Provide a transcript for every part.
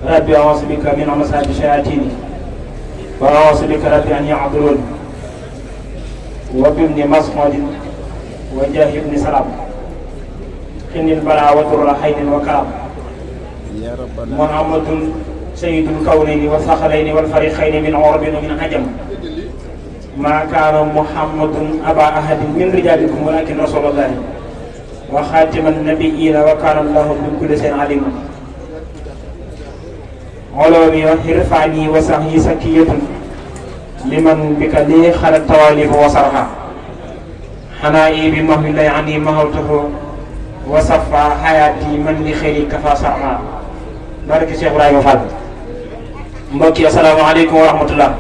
rabbi a'uuzu bika min hamazaati shayaatiini wa a'uuzu bika rabbi an yahduruun wa bibni mas'uudin wa jaahi ibni salaam xinil balaa wa durra xaynin wa karam muhammadun sayyidul kawnayni wa saxalayni wal fariqayni min urabin wa min ajam maa kaana muhammadun aba ahadin min rijaalikum walakin rasulullahi wa xaatiman nabiyyiina wa kaana allahu min kulli shay'in aliima ulumi wa irfaani wa sahyi sakiyatun liman bika lii xalat tawalifa wa sarha xanaayi bi mahwi lay ani mahawtahu wa safa xayaati man li xëyri kafa sarha barke Cheikh Ibrahima Fall. mbokk yi asalaamaaleykum wa rahmatullah.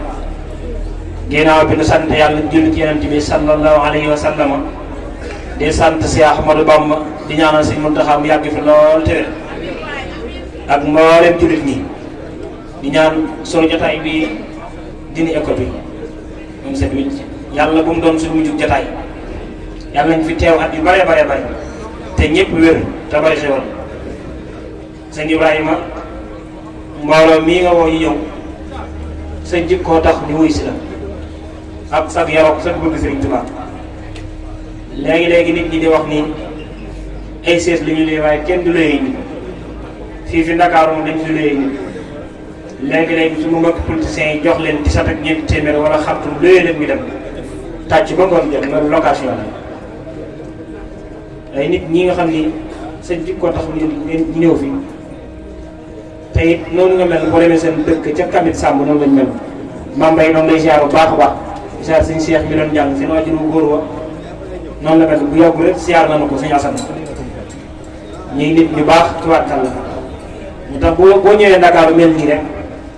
ginnaaw bi nu sant yàlla julli ci yonent bi sallallahu alayhi wa sallam di sant si Ahmadou Bamba di ñaanal si Muntaxa mu yàgg fi lool te ak mboolem jullit ñi di ñaan sunu jotaay bi dini école bi moom set wi yàlla bu mu doon suñu mujjug jotaay yàlla nañ fi teew at yu bare bare bare te ñëpp wér te bari xewal sëñ Ibrahima mbooloo mii nga woo ñu ñëw sa jikkoo tax ñu wuy si la ak sag yaroog sag bëgg Sëriñ Tuubaa léegi-léegi nit ñi di wax ni ay sees li ñu lee waaye kenn du layee nit fii fi Ndakaaru moom dañ fi layee nit léegi-léegi suñu mbokk politiciens yi jox leen 17 ak ñeenti téeméer wala xartum layee leen mi dem tàcc ba ngoon jot loolu location la ay nit ñi nga xam ni sa jikkoo tax ñu ñëw fi te it noonu nga mel boo demee seen dëkk ca Kamit Samb noonu lañ mel Mambay noonu lay ziar bu baax a baax ziar suñu Cheikh mi doon jàng seen waajur bu góor wa noonu la mel bu yàggu rek ziar nañu ko suñu Asan ñuy nit ñu baax ci wàttal la mu tax boo ñëwee Ndakaaru mel nii rek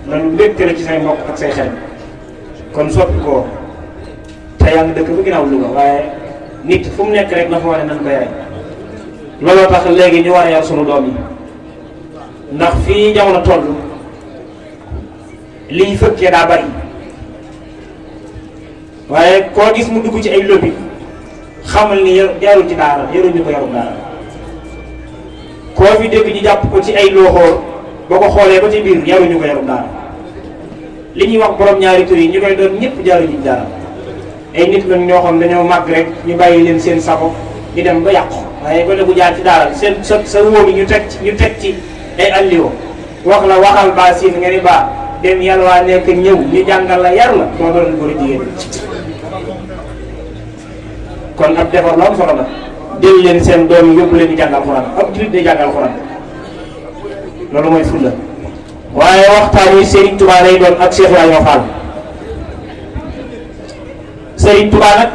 loolu mbégte la ci say mbokk ak say xel kon soppi ko te yaa ngi dëkk bu ginnaaw Louga waaye nit fu mu nekk rek na fa war a nan ko yaay looloo tax léegi ñu war a yar sunu doom yi ndax fii jamono toll liy fëkkee daa bari waaye koo gis mu dugg ci ay lobby xamal ni jarul ci daara yaruñu ko yarul daara koo fi dégg ñu jàpp ko ci ay looxoor boo ko xoolee ba ci biir yaruñu ko yarul daara li ñuy wax borom ñaari tur yi ñu koy doon ñëpp jaruñu daara ay nit lañ ñoo xam dañoo màgg rek ñu bàyyi leen seen sago di dem ba yàqu waaye ba bu jaar ci daara seen sa wóomi ñu teg ci ay alliwo wax la waxal baa siin nga ni baa dem yàlla waa nekk ñëw ñu jàngal la yar la moo doon góor jigéen kon ab defar la am solo la jël leen seen doom yi yóbbu leen di jàngal xuraan ab jullit day jàngal xuraan loolu mooy fulla waaye waxtaan wi Serigne Touba lay doon ak Cheikh Ibrahima Fall Serigne Touba nag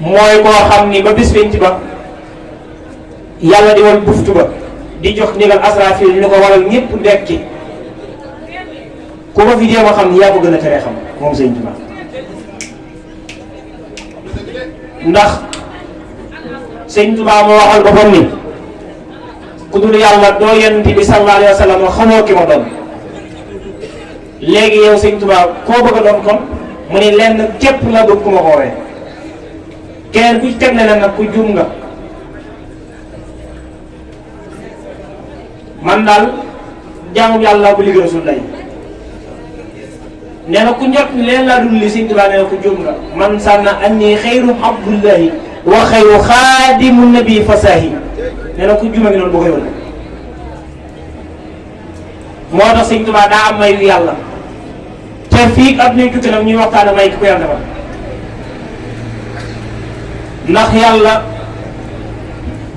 mooy koo xam ni ba bis ci ba yàlla di woon buftu ba di jox ndigal Asrafil ñu ko waral ñëpp dekki ku ko fi jéem a xam yaa ko gën a teree xam moom Serigne Touba ndax Serigne Touba moo waxal boppam ni ku dul yàlla doo yonent bi sallallahu alayhi wa sallam xamoo ki ma doon léegi yow Serigne Touba koo bëgg a doon kon mu ni lenn képp la bëgg ku ma xoowee keneen ku ci teg leneen nag ku juum nga man daal jaamu yàlla bu liggéey Rasul lay nee na ku njot ni leen laa dul li Serigne Touba nee na ku juum nga man sànna anni xayru abdullahi wa xayru xaadimu nabi fasahi nee na ku juuma ngi noonu boo koy wër moo tax Serigne Touba daa am mayu yàlla te fii ak ñuy tukki nag ñuy waxtaan may ki ko yàlla defal ndax yàlla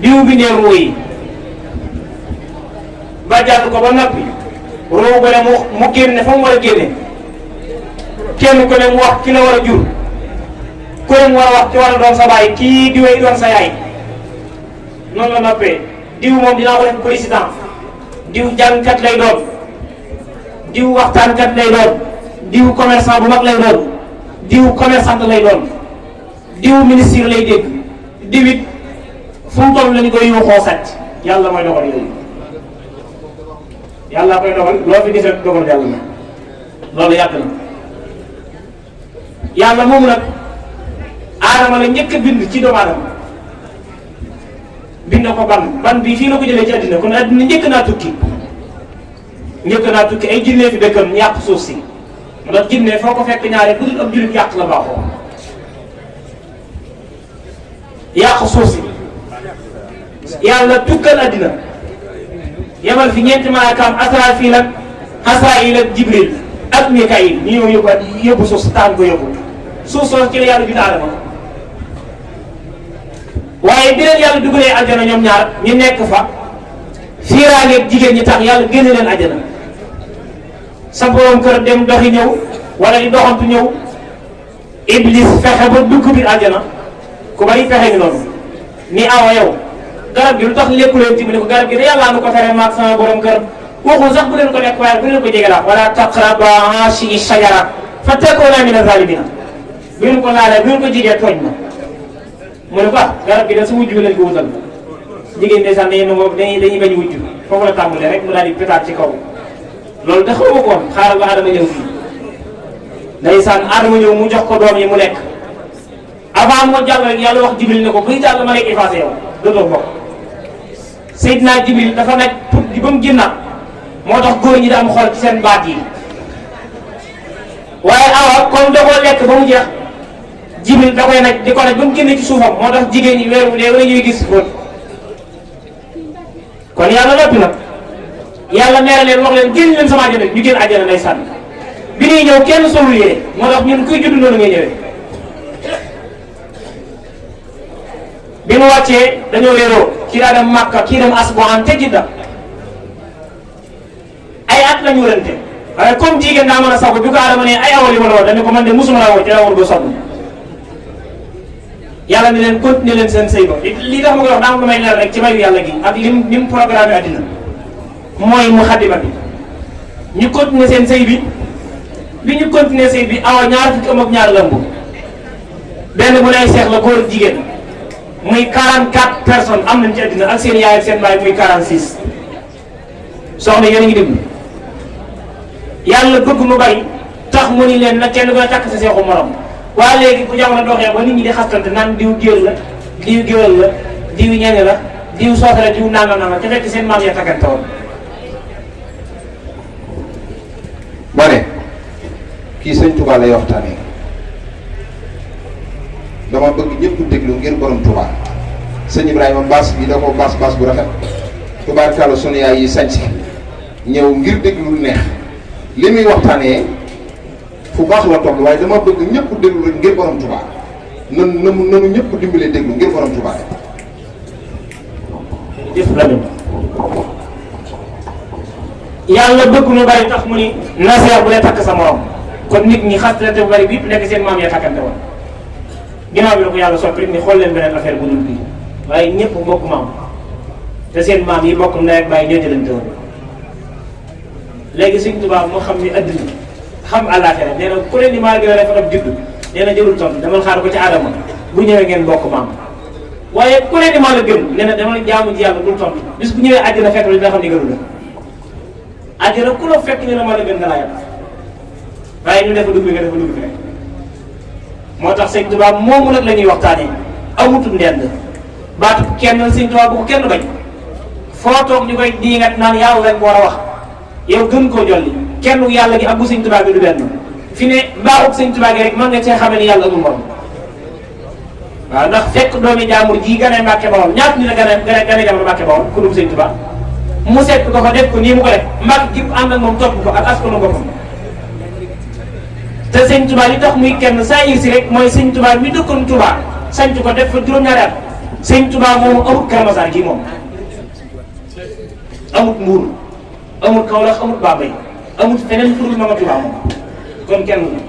diw bi ne ruu yi ba jàll ko ba noppi ruu ba ne mu génne fa mu war a génne kenn ku ne mu wax ki la war a jur ku ne mu war a wax ki war a doon sa baay kii diwee doon sa yaay noonu la noppee diw moom dinaa ko def président diw jàngkat lay doon diw waxtaankat lay doon diw commerçant bu mag lay doon diw commerçante lay doon diw ministre lay dégg diw it fu mu toll lañu koy yuuxoo sàcc yàlla mooy dogal yooyu yàlla koy dogal loo fi gis rek dogal yàlla na loolu yàgg na yàlla moom nag aadama la njëkk a bind ci doomu aadama bind ko ban bii fii la ko jëlee ci àddina kon àddina njëkk naa tukki njëkk naa tukki ay jinne fi dëkkam ñu yàq suuf si mu tax jinne foo ko fekk ñaare bu dul ab jullit yàq la baaxoo yàq suuf si yàlla tukkal addina yemal fi ñeenti malaakaam Asrafil ak Asraayil ak Jibril ak Mikaayil ñu ñëw yóbbu suuf si taan ko yóbbu suuf soo ci la yàlla bind Aadama waaye bi leen yàlla dugalee aljana ñoom ñaar ñu nekk fa fiiraangeeg jigéen ñi tax yàlla génne leen aljana sa borom kër dem doxi ñëw wala di doxantu ñëw Iblis fexe ba dugg biir aljana ku bari fexe ngi noonu ni awa yow garab gi lu tax lekku leen ci mu ne ko garab gi de yàllaa nu ko tere maag sama borom kër waxul sax bu leen ko lekk waaye bu leen ko jege la wala taqraba haadihi shajara fa takuuna mina zaalimiina bu leen ko laalee bu leen ko jegee tooñ ma mu ne ko garab gi de su wujju lañ ko wutal jigéen ndeysaan dañuy bañ wujju foofu la tàmbalee rek mu daal di pétaat ci kaw loolu de xaw ma ko woon xaaral ba Adama ñëw fii ndeysaan Adama ñëw mu jox ko doom yi mu lekk avant moo jàll rek yàlla wax Jibril ne ko buy jàll ma lay effacé yow dootoo bokk Seydina Jibril dafa nekk pour di ba mu génnaat moo tax góor ñi da am xol ci seen baat yi waaye awa comme da koo lekk ba mu jeex Jibril da koy naj di ko naj ba mu génne ci suufam moo tax jigéen ñi weer wu dee wala ñuy gis fóot kon yàlla noppi na yàlla neera leen wax leen génn leen sama àjjana ñu génn àjjana nday sànni bi ñuy ñëw kenn solul yére moo tax ñun kuy judd noonu ngay ñëwee bi mu wàccee dañoo wéeroo kii daa dem Makka kii dem Asbuhan te Jidda ay at la ñu wërante waaye comme jigéen daa mën a sago bi ko Adama ne ay awal yi ma la woon dañu ko man de musuma la woo ci la war ba sonn yàlla ni leen continuer leen seen sëy ba lii tax ma koy wax daa am lu may leer rek ci mayu yàlla gi ak lim programme addina mooy mu xaddima bi ñu continuer seen sëy bi ñu continuer sëy bi awa ñaar fukki am ak ñaar lëmb benn bu lay seex la góor ak jigéen muy 44 personnes am nañ ci addina ak seen yaay ak seen baay muy 46 soxna yéen a ngi déglu yàlla bëgg mu bari tax mu ni leen nag kenn ku ne takk sa seexu morom waaye léegi bu jamono doxee ba nit ñi di xastante naan diw géer la diw géwél la diw ñeñe la diw soose la diw nangam nangam te fekk seen maam ya takkante woon ma ne kii sëñ Touba lay waxtaanee dama bëgg ñëpp déglu ngir borom Touba sëñ Ibrahima baas bi da ko baas bu rafet tubaarkàlla sunu yaay yi sañsi ñëw ngir déglu lu neex li muy waxtaanee fu baax la toll waaye dama bëgg ñëpp déglu rek ngir borom Touba nanu ñëpp dimbalee déglu ngir borom Touba jëf la ñu yàlla bëgg mu bari tax mu ni naseer bu dee takk sa morom kon nit ñi xastante bu bari bi yëpp nekk seen maam ya takkante woon ginnaaw bi la ko yàlla soppi rek ni xool leen beneen affaire bu dul bii waaye ñëpp bokk maam te seen maam yi bokk ndey ak baay ñoo jëlante woon léegi Sëñ Tuubaa moo xam ni adduna xam àllaaxira nee na ku leen ni maa gën a rafet ab juddu nee na jërul tontu demal xaar ko ci aadama bu ñëwee ngeen bokk maam waaye ku leen ni maa la gën nee na demal jaamu ji yàlla bul tontu bis bu ñëwee àjjana fekk la dina xam ni gënu la àjjana ku la fekk ni la maa la gën nga laa yàq waaye ñu defa dugg nga defa dugg fi rek moo tax Sëñ Tuubaa moomu nag la ñuy waxtaanee amutul ndend baatu kenn Sëñ Tuubaa bu ko kenn bañ foo toog ñu koy diingat naan yàlla lañ ko war a wax yow gën koo jolli kenn yàlla gi ak bu Sëñ Tuubaa bi du benn fi ne mbaaxut Sëñ Tuubaa gi rek mën nga cee xamee ni yàlla amul morom waaw ndax fekk doomi jaamur ji gane Mbàkke Bawol ñaata ni la gane jamono Mbàkke Bawol ku dul Sëñ Tuubaa mu seet ko fa def ko nii mu ko def Mbàkke gi ànd ak moom topp ko ak askanu boppam te Sëñ Tuubaa li tax muy kenn saa yir si rek mooy Sëñ Tuubaa mi dëkkoon Tuubaa sanc ko def fa juróom-ñaari at Sëñ Tuubaa moomu amut Kër Masaar gii moom amut Mbuur amut Kawlax amut Bambey amut feneen furul ma nga Tuubaa moom kon kenn la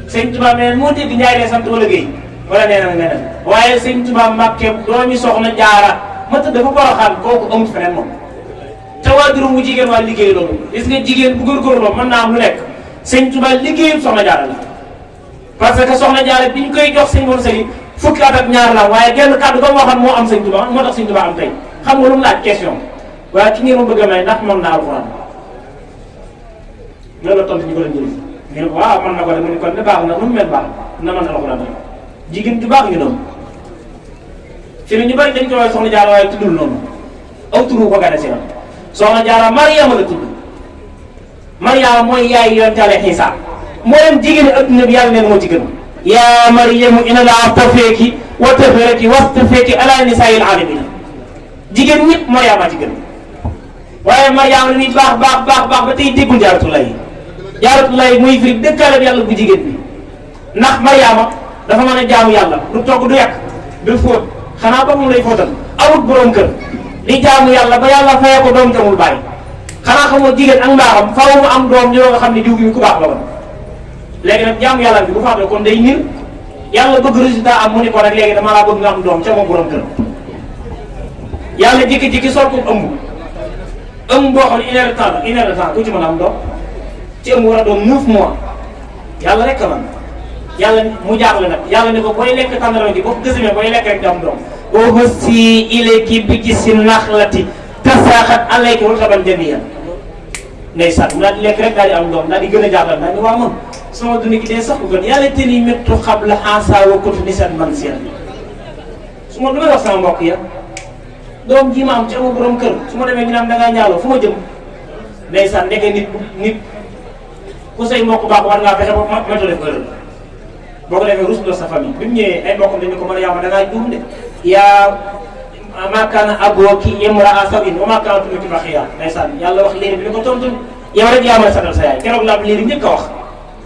Sëñ Tuubaa mais moo dégg Njaay de sant wala Géey wala nee na neneen waaye Sëñ Tuubaa Mbàkke doomi soxna Jaara ma tëdd dafa Poroxaan kooku amut feneen moom te waajuram bu jigéen waa liggéey loolu gis nga jigéen bu góorgóorloo mën naa am lu nekk Sëñ Tuubaa liggéeyul soxna Jaara la parce que soxna Jaara bi ñu koy jox Sëñ Mor Sali fukki at ak ñaar la waaye genn kàddu ba mu waxoon moo am Sëñ Tuubaa moo tax Sëñ Tuubaa am tey xam nga lu mu laaj question waaye ki ngeen ma bëgg a may ndax moom naa alxuraan loolu la tontu ñu ko doon jëriñ ñu ne ko waaw mën na ko de mu ne kon de baax na nu mu mel baax na mën alxuraan rek jigéen ju baax ñu doon fi ne ñu bari dañ ko waaye soxna Jaara waaye tuddul noonu aw turu ko gane si la soxna Jaara Mariama la tudd. Mariama mooy yaay yonent Yàlla Iisaa moo leen jigéen adduna bi yàlla neen moo ci gën. yaa Mariyamu inna Allaaha astafeeki wa tahharaki wastafeeki alaa nisaa'il aalamiina. jigéen ñëpp Mariama ci gën waaye Mariama li muy baax ba tey déggul Jaaratulaay. Jaaratulaay muy firi dëkkaale bi yàlla bu jigéen bi ndax Mariama dafa mën a jaamu yàlla du togg du yàq du fóot xanaa ba mu lay fóotal amut borom kër di jaamu yàlla ba yàlla fayee ko doom tamul bàyyi xanaa xamoo jigéen ak mbaaxam faaw mu am doom yoo nga xam ne diw gi ku baax la woon. léegi nag jaamu yàlla bi bu faatee kon day niir yàlla bëgg résultat am mu ni ko nag léegi dama laa bëgg nga am doom ca moom borom kër yàlla jékki-jékki sol ko ëmb boo xam ne une heure de temps ku ci mën a am doom ci ëmb war a doon 9 mois yàlla rek a man yàlla mu jaaxle nag yàlla ne ko booy lekk tàndarma gi boo ko gësimee booy lekk rek di am doom wa huzzi ilayki bi jiz'i naxlati tasaaqqat alayki rutaban jamiyyan ndeysaan mu daal di lekk rek daal di am doom daal di gën a jaaxle daal di waa moom sama dund gi dee sax ko gën yàlla te ni méttu xabla ansa wa kuntu nisan mansiyan su ma dumay wax sama mbokk ya doom ji ma am ci amul borom kër su ma demee ñu naan da ngaa ñaaloo fu ma jëm ndeysaan ndeke nit ku say mbokk baax war ngaa fexe ba métto def erreur boo ko defee rusloo sa famille bi mu ñëwee ay mbokkam dañu ko mën a yaama da ngaa juum de yaa maa kaana abuki imra'a sawin wa maa kaanat ummuki baghiya ndeysaan yàlla wax liir bi ni ko tontu yow rek yaa mën a satal sa yaay keroog laa liir njëkk a wax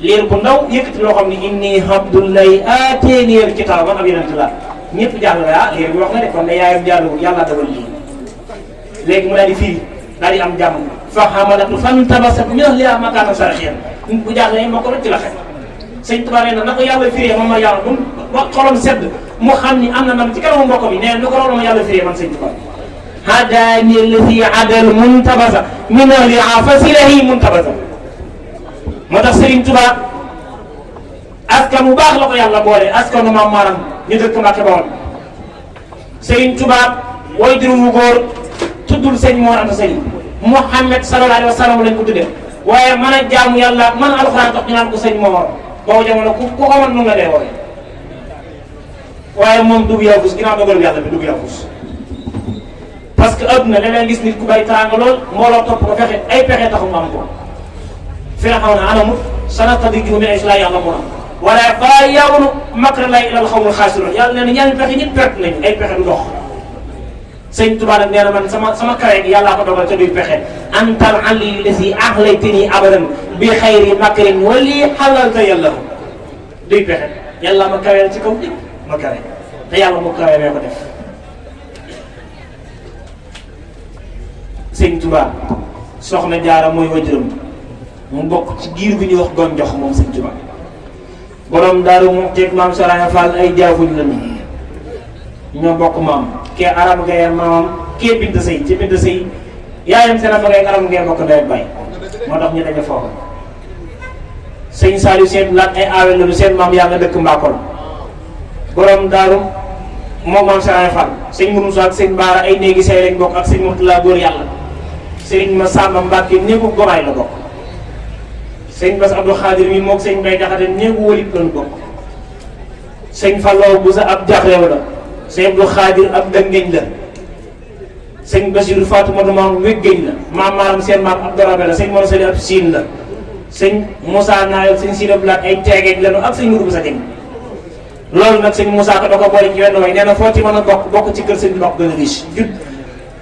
liir bu ndaw yëkkati loo xam ne inni abdullahi aateeniyal kitaaba man ab yonent laa ñëpp jàll la liir bi wax na de kon ne yaayam jàlluwul yàlla dogal lii léegi mu daal di fii daal di am jàmm fa hamalatu fantabasat min ahlihaa makaanan sharqiyyan bu jàllee moo ko rek ci la xel sëñ Tuubaa nee na ko yàlla firee moom ma yàlla ba xolam sedd mu xam ni am na nam ci kanamu mbokk mi nee na ko loolu ma yàlla firee man sëñ Tuubaa hadaani alladi adal muntabasa min ahlihaa fasilahi muntabasa moo tax Serigne Touba askan bu baax la ko yàlla boole askanu maam Maram ñu dëkk Mbàkke Bawol Serigne Touba way juróom wu góor tuddul sëñ Mor Anta Sali Muhammad sallallahu alayhi wa sallam lañ ko tuddee waaye mën a jaamu yàlla man alxuraan tax ñu naan ko sëñ Mor boobu jamono ku ko mën nu nga dee wooye waaye moom dugg yàlla fus ginnaaw dogalu yàlla bi dugg yàlla fus parce que adduna da ngay gis nit ku bay teraanga lool mbooloo topp ko fexe ay pexe taxu mu am ko Firawna anamut sanastadrijuhum min haysu laa ya'lamuun wala yata'awwanu makra llaahi illal qawmul xaasiruun yàlla nee na ñaari pexe ñëpp perte nañu ay pexe du dox sëñ Tuubaa nag nee na man sama kawe gi yàllaa ko dogal te duy pexe antal aliyyu llazii axlaytanii abadan bi xayri makrin wa lii xalalta yàlla duy pexe yàlla ma kaweel ci kaw ñëpp ma kawe te yàlla mu kawe mee ko def sëñ Tuubaa soxna Jaara mooy wajuram mu bokk ci giir bi ñuy wax gonjox moom sëñ Tuubaa borom Daaru Muxti maam Saraaya Fall ay jaafuñ la ñoo bokk maam kee arab gaye maamam kee bind sëy ci bind sëy yaayam seen a bagay arab ngay bokk ndey bay moo tax ñu daje foofu sëñ Saliou seen laaj ay aawe lalu seen maam yaa nga dëkk Mbakol borom Daaru moom maam Saraaya Fall sëñ Moussa ak sëñ Baara ay néegi say lañ bokk ak sëñ Murtala góor yàlla sëriñ ma Samba Mbacke néegu gomaay la bokk sëñ Bass Abdou Khadir mi moog sëñ Mbay Jaxate néegu wëlit lañu bokk sëñ Fallou bu sa ab jaxreew la sëñ Abdou Khadir ab dëngeñ la sëñ Basiru Faatumata maam wéggeñ la maam maaram seen maam ab dorobe la sëñ Mor Sali ab siin la sëñ Moussa Naayol sëñ Sida Blaat ay teegeej lañu ak sëñ Mourou bu sa jëng loolu nag sëñ Moussa ko da ko boole ci wenn way nee na foo ci mën a bokk ci kër sëñ bi bokk gën a riche jut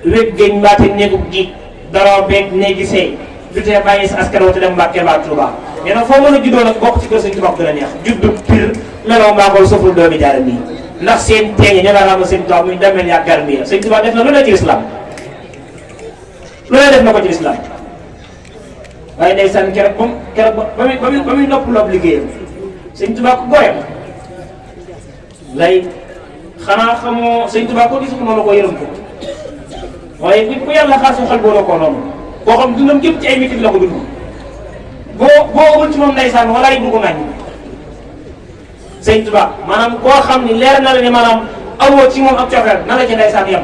wéggeñ mbaate néegub gi dorobeeg néegi sëy jutee bàyyi sa askan wate dem Mbàkke mbaa Tuuba nee na foo mën a juddoo nag bokk ci kër sëñ bi bokk gën a neex juddu pire meloo Mbakol soful doomi Jaara nii ndax seen teeñe ñoo daan amal sëñ Tuubaa muy demel yaa garmi sëñ Tuubaa def na lu ne ci lislaam lu ne def na ko ci lislaam waaye ndeysaan keroog ba muy nopp loob liggéeyam sëñ Tuubaa ko goyam lay xanaa xamoo sëñ Tuubaa ko gis ko noonu ko yërëm ko waaye nit ku yàlla xaar su xel boo koo noonu boo xam dundam gépp ci ay métit la ko dund boo amul ci moom ndeysaan walaay du ko nañ sëñ Tuubaa maanaam koo xam ni leer na la ni maanaam awoo ci moom ak cofeel na la ci ndeysaan yem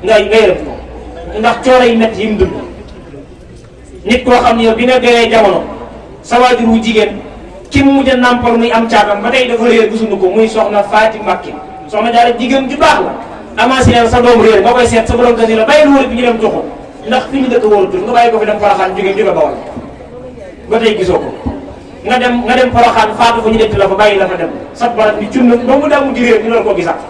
nga yërëm ko ndax coore yi métti yi mu dund nit koo xam ni yow bi nga gënee jamono sa waajur wu jigéen ki mu mujj a nàmpal muy am caatam ba tey dafa réer gisuñu ko muy soxna Faati Mbàkke soxna Jaara jigéen ju baax la amancé sa doom réer nga koy seet sa borom gasi la bàyyi lu wër bi ñu dem joxo ndax fi ñu dëkk wóorutul nga bàyyi ko fi dem Porokhane jóge Bawol ba tey gisoo ko nga dem Porokhane faatu fa ñu denc la fa bàyyi la fa dem sa barat bi cunn ba mu damu di réer ñu doon ko gisaat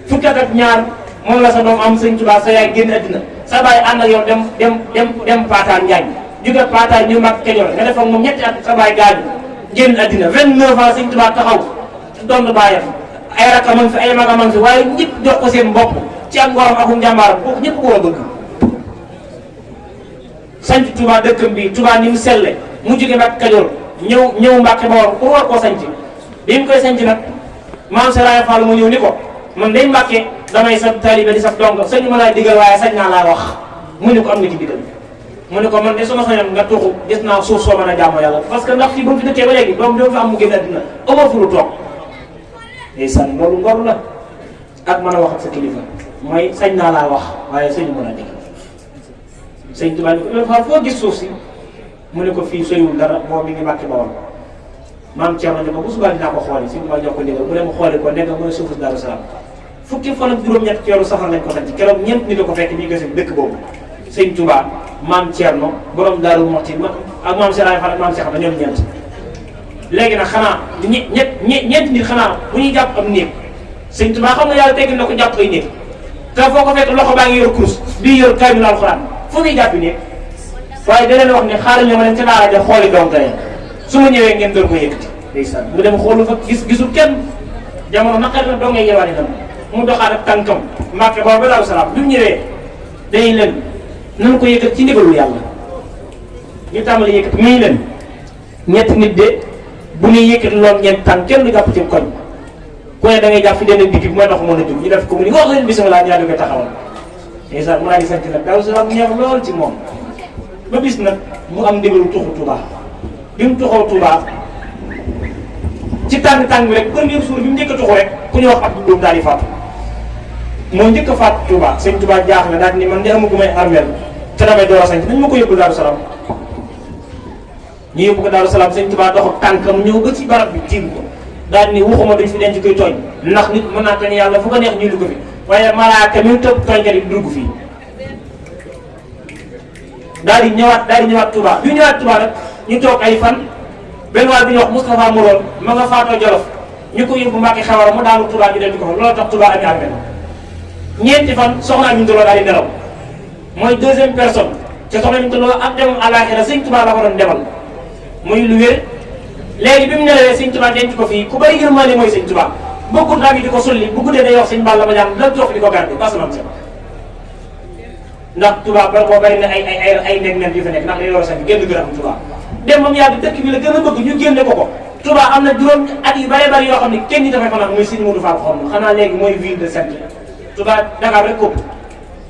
fukki at ak ñaar moom la sa doom am sëñ Tuubaa sa yaay génn àddina sa baay ànd ak yow dem Paataan Njaañ jóge Paataan ñu mag Kajoor nga def ak moom ñetti at sa baay gaañu génn àddina 29 ans sëñ Tuubaa taxaw doon baayam ay rakam a ngi fi ay magam a ngi fi waaye ñëpp jox ko seen bopp ci ak ngorom ak njàmbaaram kooku ñëpp ko war a bëgg sanc Touba dëkkam bi Touba ni mu selle mu jóge Mbàkke Kajoor ñëw Mbàkke Bawol pour war koo sanc bi mu koy sanc nag maam Serigne Fall mu ñëw ni ko man day Mbàkke damay sa taalibe di sa donk sañu ma laay digal waaye sañ naa laa wax mu ne ko am nga ci digal mu ne ko man de sama sañoon nga tuxu gis naa suuf soo mën a jaamoo yàlla parce que ndax fii ba mu fi dëkkee ba léegi doom fi am mu génn àddina amoo fu lu toog ndeysaan loolu ngor la ak mën a wax ak sa kilifa mooy sañ naa laa wax waaye sañu mën a digal sëñ Tuubaa ni ko fa foo gis suuf si mu ne ko fii soyul dara moom mi ngi Mbàkke Bawol maam Thierno ne ko bu subaa dinaa ko xooli sëñ Tuubaa jox ko ndigal bu dem xooli ko nekk mooy suufu Daaru Salaam fukki fan ak juróom-ñett ci weeru safar lañ ko sanc keroog ñeent nit la ko fekk ñu ngi seen dëkk boobu sëñ Tuubaa maam Thierno borom Daaru Muxti ak maam Serigne Fall ak maam Cheikh ñoom ñeent léegi nag xanaa ñeent nit xanaa bu ñuy jàpp am néeg sëñ Tuubaa xam nga yàlla teggil na ko jàpp ay néeg te foo ko fekk loxo baa ngi yor kurus bii yor kaamil alxuraan fu muy jàppi néeg waaye da leen wax ne xaaral ñu ma leen ca daara ja xooli donte su ma ñëwee ngeen doon ko yëkkati ndeysaan mu dem xoolu fa gisul kenn jamono naqari na doo ngay yewaani nam mu doxaat ak tànkam Mbàkke Bawol ba Daaru Salaam bi mu ñëwee dañuy leen nan ko yëkkat ci ndigalul yàlla ñu tàmbali yëkkat muy leen ñetti nit de bu ñuy yëkkati loolu ñeent tànk kenn du jàpp ci koñ ku ne da ngay jàpp fi den dikk bi mooy tax mën a jóg ñu def ko mu ni wax leen bisimilah ñaar di koy taxawal ndeysaan mu daal di sant nag Daaru Salaam ñeex lool ci moom ba bis nag mu am ndigalu tuxu Touba bi mu tuxoo Touba ci tàng bi rek premier jour bi mu njëkk a tuxu rek ku ñu wax Abdou Diouf daal di faatu moo njëkk a faatu Touba sëñ Touba jaax na daal ni man de amagu may armeel te damay door a sanc nañ ma ko yóbbu Daaru Salaam ñu yóbbu ko Daaru Salaam sëñ Touba dox ak tànkam ñëw ba ci barab bi tiim ko daal ni waxuma duñ fi denc koy tooñ ndax nit mën naa tooñ yàlla fu ko neex ñu lu ko fi waaye malaaka mi tëb tooñkat yi dugg fii daal di ñëwaat Touba bi ñu ñëwaat Touba nag ñu toog ay fan benn waay bi ñuy wax Moustapha Mouroon ma nga faatoo Jolof ñu ko yóbbu Mbàkke Xewar mu daanu Touba ñu denc ko fa loolu tax Touba ami armeel ñeenti fan soxna Ami Ndolo daal di nelaw mooy deuxième personne te soxna Ami Ndolo ak demam àllaaxira sëñ Touba la ko doon demal muy lu wér léegi bi mu nelawee sëñ Touba denc ko fii ku bari yërmande mooy sëñ Touba bokkul daa bi di ko sulli bu guddee day wax sëñ Balla ma jàng la toog di ko garder pasamam sa ndax Touba ba boo bari na ay nen yu fa nekk ndax day yor sax génn gërëm Touba dem moom yàgg dëkk bi la gën a bëgg ñu génne ko Touba am na juróom at yu bari yoo xam ne kenn ñi dafay fanaan muy sëñ Modou Fall xam xanaa léegi mooy ville de Saint Touba Dakar rek kopp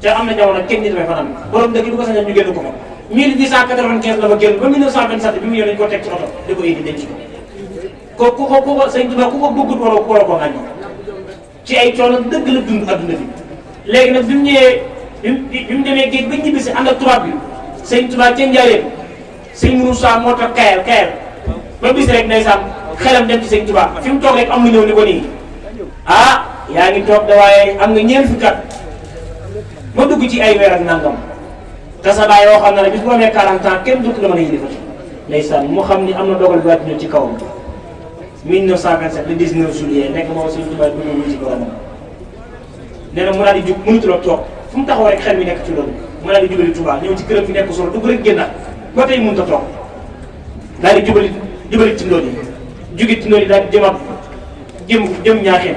te am na jamono kenn ñi dafay fanaan borom dëkk bu ko sañoon ñu génn ko fa 1895 la fa génn ba 1927 bi mu ñëw dañu ko teg ci oto da ko indi denc ko ku ko sëñ Touba ku ko bëggut war a ko ŋàññi ci ay coono dëgg la dund adduna bi léegi nag bi mu ñëwee bi mu demee géej ba ñibbi si ànd ak tubaab bi sëñ Touba ca Njaaréem sëñ Moussa moo tax kayal ba bis rek ndeysaan xelam dem ci sëñ Touba fi mu toog rek am lu ñëw ni ko nii ah yaa ngi toog de waaye am nga ñeent fukki at ma dugg ci ay weer ak nangam te sa baay yoo xam ne bis boo amee 40 ans kenn dootu la mën a yilifati ndeysaan mu xam ni am na dogal bi wàcc ñëw ci kawam 1927 le 19 juillet nekk moo sëñ Touba dugg ci boromam nee na mu daal di jug mënutuloo toog fu mu taxaw rek xel mi nekk ci loolu mu daal di jubali Touba ñëw ci këram fi nekk solo dugg rek génnaat ba tey mënut a toog daal di jubali Tindóo yi jugi Tindóo yi daal di jëm Ñaaxeen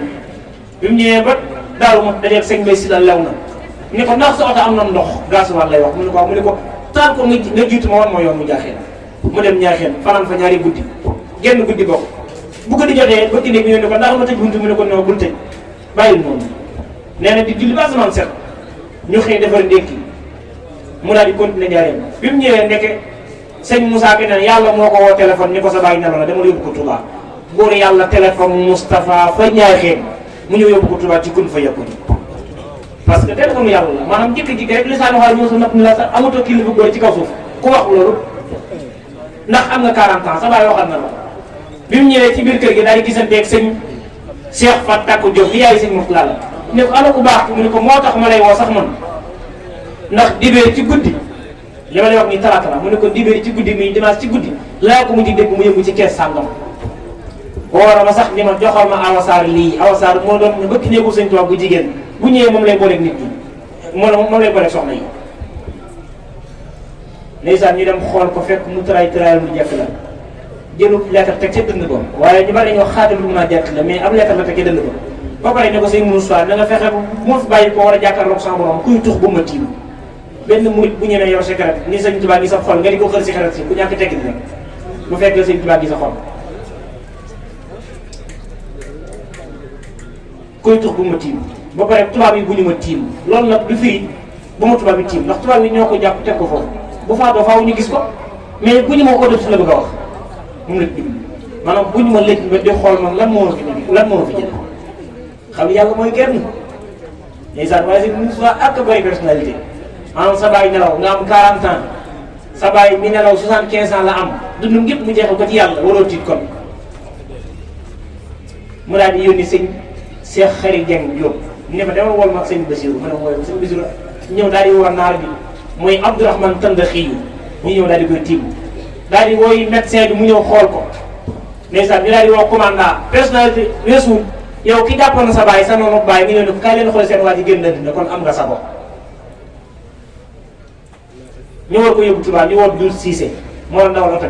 bi mu ñëwee ba Daaru Muxti dajeeg sëñ Mbay si la lew na ne ko ndax sa oto am na ndox gasoil lay wax mu ne ko waaw mu ne ko taal ko nga jiitu ma wan moo yoon mu Ñaaxeen mu dem Ñaaxeen fanaan fa ñaari guddi genn guddi bokk bu ko di jotee ba indi bi ñëw ne ko ndax ma tëj buntu mu ne ko non bul tëj bàyyil noonu nee na di julli ba asamaan set ñu xëy defar ndékki mu daal di continuer Njaaréem bi mu ñëwee nekke sëñ Moussa Ka ne yàlla moo ko woo téléphone ni ko sa bàyyi nelaw la dama la yóbbu ko Touba góor yàlla téléphone Moustapha fa Njaaxeen mu ñëw yóbbu ko Touba ci kun fa yëkkuni parce que téléphone yàlla la maanaam jikki-jikki rek lisaanu xaal mosu nat ni la sax amatoo kilifa góor ci kaw suuf ku wax loolu ndax am nga 40 ans sa bàyyi waxal na la bi mu ñëwee ci biir kër gi daal di gisanteeg sëñ Cheikh Fat Takku Diop bi yaay sëñ Mourtala la ne ko ana ku baax mu ne ko moo tax ma lay woo sax man ndax dibéer ci guddi li ma lay wax nii talaata la mu ne ko dibéer ci guddi muy dimanche ci guddi laa ko mu ci dégg mu yëngu ci kees sàngam woora ma sax ni ma joxal ma awasaar lii awasaar moo doon ne bëkk néegu sëñ Tuubaa bu jigéen bu ñëwee moom lay booleeg nit ñi moom lay booleeg soxna yi ndeysaan ñu dem xool ko fekk mu tëraay lu jekk la jëlu lettre teg ca dënd ba waaye ñu bari dañoo xaatal lu mën a jekk la mais am lettre la teg ca dënd ba pare ne ko sëñ Moussa na nga fexe bu ma fi bàyyi ko war a jàkkaarloog sama borom kuy tux bu ma tiim benn murit bu ñemee yor secret ni sëñ Tuubaa gi sa xol nga di ko xër si xarat si ku ñàkk teggin rek bu fekkee sëñ Tuubaa gi sa xol kuy tux bu ma tiim ba pare tubaab yi bu ñu ma tiim loolu nag du firi bu ma tubaab yi tiim ndax tubaab yi ñoo ko jàpp teg ko foofu bu faatoo faaw ñu gis ko mais bu ñu ma ko def si la bëgg a wax moom la jublu maanaam bu ñu ma lëj ba di xool man lan moo ma fi jël xam yàlla mooy kenn ndeysaan waaye si Moussa ak bëri personnalité maanaam sa baay nelaw nga am 40 ans sa baay mi nelaw 75 ans la am dundum gépp mu jeexal ko ci yàlla waroo tiit kon mu daal di yónni sëñ Cheikh Xari Dieng Diop ne ma demal wol ma ak sëñ Basiru ma ne mooy sëñ Basiru ñëw daal di woo naar bi mooy Abdourahmane Tandaxiyu ñu ñëw daal di koy tiim daal di wooy médecin bi mu ñëw xool ko ndeysaan ñu daal di woo commandant personnalité weesu yow ki jàppoon na sa baay sa noonu baay nga ñëw ne ko kaay leen xool seen waa ji génn na dina kon am nga sa bopp ñu war ko yóbbu Touba ñu woo Doudou Cissé moo la dawal oto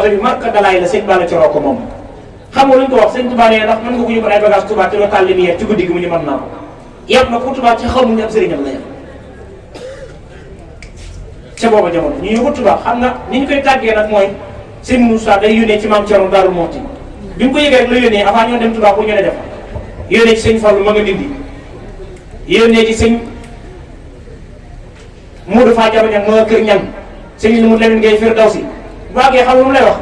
bi marka dalaay la sëñ Balla coroo ko moom xam nga lu ñu ko wax sëñ Touba nee ndax mën nga ko yóbbu ay bagage Touba te doo taal lumière ci guddi gi mu ni mën naa ko yëpp na ko Touba ci xaw mu ni ab sëriñam la yem ca booba jamono ñu yóbbu Touba xam nga ni ñu koy tàggee nag mooy sëñ Moussa day yónnee ci maam Thierno Darou Mouhty bi mu ko yëgee rek la yónnee avant ñoo dem Touba pour ñu ne def yónnee ci sëñ Fallou ma nga dindi yónnee ci sëñ Modou Fa Diabañang ma nga kër ñan sëñ li mu Lamine Gueye Firdawsi bu àggee xam lu mu lay wax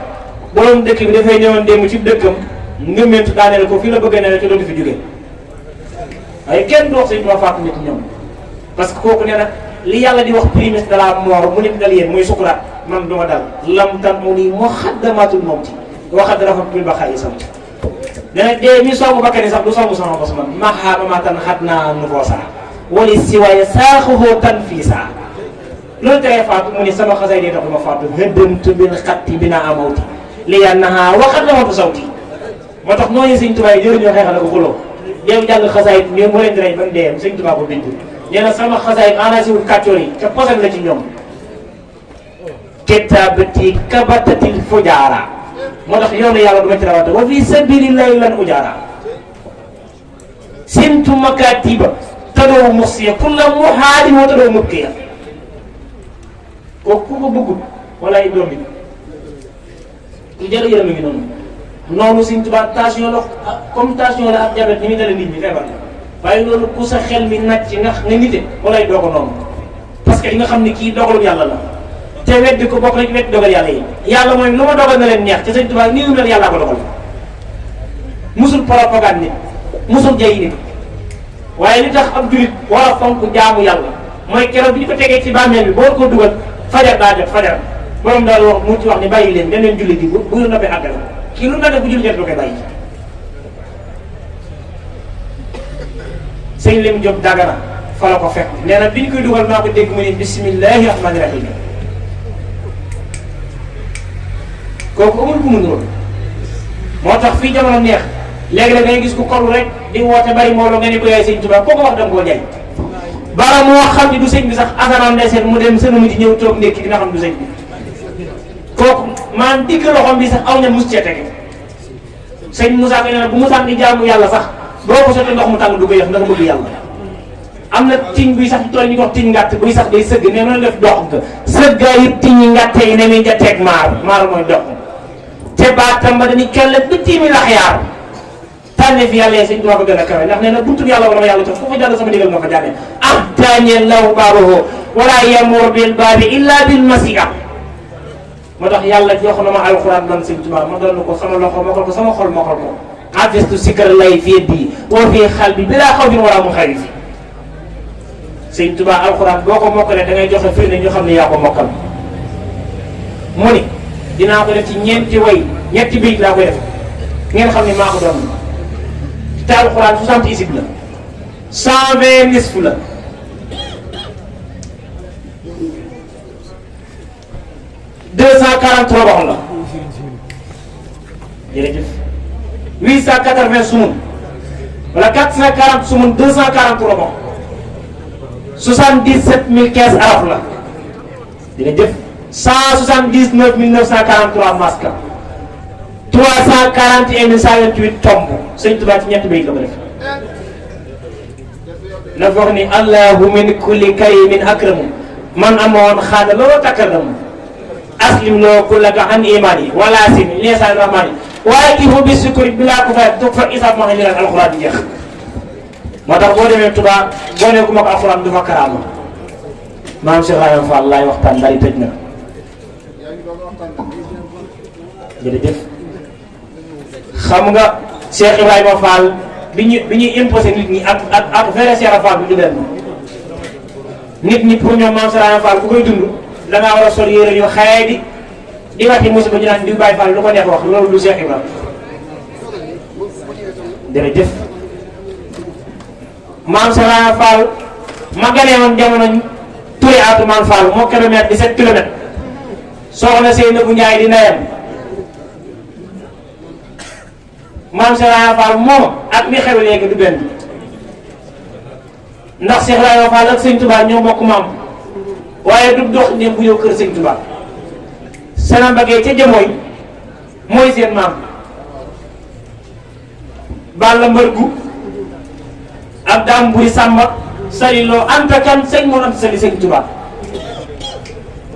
borom dëkk bi dafay ñëwoon démb ci dëkkam ngëmmentu daaneel ko fii la bëggee ne la ci dootu fi jógee waaye kenn du wax sëñ Tuubaa faatu nit ñoom parce que kooku nee na li yàlla di wax primes de la mort mu nit dal yéen mooy sukuraat man duma dal lam tan mu ni muxaddamatul mawti waxat rafatul ba xayi sam nee na dee mi soobu bakkani sax du soobu sama bos man maxaamama tan xat naa nuvoosa wali siwaye saaxuhoo tan fii saa loolu teree faatu mu ni sama xasay dee taxuma faatu hëddamtu bin xatti bina amawti li yannaha waxat lamatu sawti moo tax nooñu sëñ Tuubaa yi jëriñoo xeexal na ko xuloo yow jàng xasaay ñoom moo leen di rey ba mu dee sëñ Tuubaa ko bind nee na sama xasaay enragé wul kàccoor yi ca posan la ci ñoom kitabati kabatatil fujaara moo tax yoonu yàlla du ma ci rawante wa fi sabilillahi lan ujaara sintu makatiba tadoo muxsiya kulla muhaadi wa tadoo mubkiya kooku ku ko bëggul wala ay doom bi lu jël yërëm ngi noonu sëñ Tuubaa tension la comme tension la ak diabète ni muy dale nit ñi feebar la waaye loolu ku sa xel mi nag ci nga nite wala ay doo ko noonu parce que li nga xam ne kii dogalu yàlla la te weddi ko bokk na ci weddi dogal yàlla yi yàlla mooy lu ma dogal na leen neex te sëñ Tuubaa nii mu leen yàllaa ko dogal musul propagande nit musul jay nit waaye li tax ab julit war a fonk jaamu yàlla mooy keroog bi ñu ko tegee ci bàmmeel bi boo ko dugal fajar daa jot fajar borom daal wax mu ci wax ni bàyyi leen leen julli ji bu ñu noppee àggal kii lu na def bu julli jot doo koy bàyyi sëñ Lim Diop Dagana fa la ko fekk nee na bi ñu koy dugal maa ko dégg mu ne bismillahi rahmani rahim kooku amul bu mu nuróol moo tax fii jamono neex léegi la ngay gis ku kolu rek di woote bari mbooloo nga ne ko yaay sëñ Tuubaa koo ko wax danga koo jaay bara moo xam ne du sëñ bi sax asanaan ndeyseen mu dem sënamu ci ñëw toog ndékki dina xam du sëñ bi kooku maanaam digg loxoom bi sax aw ña mus cee tege sëñ Moussa ko nee na bu Moussa di jaamu yàlla sax boo ko sottee ndox mu tàng du ko yëf ndax bëgg yàlla am na tiñ buy sax tool ñu ko wax tiñ ngàtt buy sax day sëgg ne noonu def dox nga sëggaayub tiñi ngàtte yi ne muy jateeg maar mooy dox te baatam ba dañuy kelle ba tiimi laxyaar tànne fi yàlla sëñ Tuubaa ko gën a kawe ndax nee na buntu yàlla wala ma yàlla jox fu fa jàll sama digal moo fa jàllee taañee law baabaho wala yamur bil baabi illa bil masiga moo tax yàlla jox na ma alxuraan man sëñ Tuubaa ma doon ko sama loxo mokkal ko sama xol mokkal ko afistu sikar lay fi yeddi wa fi xalbi bilaa xawfin wala mu xawi fi sëñ Tuubaa alxuraan boo ko mokkalee da ngay joxe firnde ñu xam ne yaa ko mokkal mu ni dinaa ko def ci ñeenti way ñetti biig laa koy def ngeen xam ne maa ko doon te alxuraan 60 isib la 120 nisf la 443 boxon la jërëjëf 880 sumun wala 440 sumun 243 boxon 77 015 araf la jërëjëf 179 943 maska 341 128 tomb sëñ Tuubaa ci ñetti bay la ko def la wax ni allahu min kulli karimin akramu man amoon xaana looloo takkardam aslim loo kullaka an imani wala sin lisan rahmani waaye kii fo bi sukuri bilaa ko fay toog fa isaab ma nga ñëral alxuraan di jeex moo tax boo demee Tuubaa boo ne ku ma ko alxuraan du fa karaama maam Cheikh Ibrahima Fall laay waxtaan ndari tëj na jërëjëf xam nga Cheikh Ibrahima Fall bi ñuy imposé nit ñi ak vrai Cheikh Fall bi du benn nit ñi pour ñoom maam Cheikh Ibrahima Fall ku koy dund da ngaa war a sol yére yu xaye di waxi musiba ñu naan di Baye Fall lu ko neex wax loolu du Cheikh Ibrahima jërëjëf maam Cheikh Ibrahima Fall ma ganee woon jamono Touré Atoumane Fall moo kilomètre 17 kilomètres soxna Seynabou Ndiaye di ndeyam maam Cheikh Ibrahima Fall moom ak mi xew léegi du benn ndax Cheikh Ibrahima Fall ak sëñ Touba ñoo bokk maam waaye du dox ne bu ñëw kër sëñ Touba sana mbagee ca jëmooy mooy seen maam Balla Mbërgu ak daam buri Samba saliloo anta kan sëñ moo anta sali sëñ Touba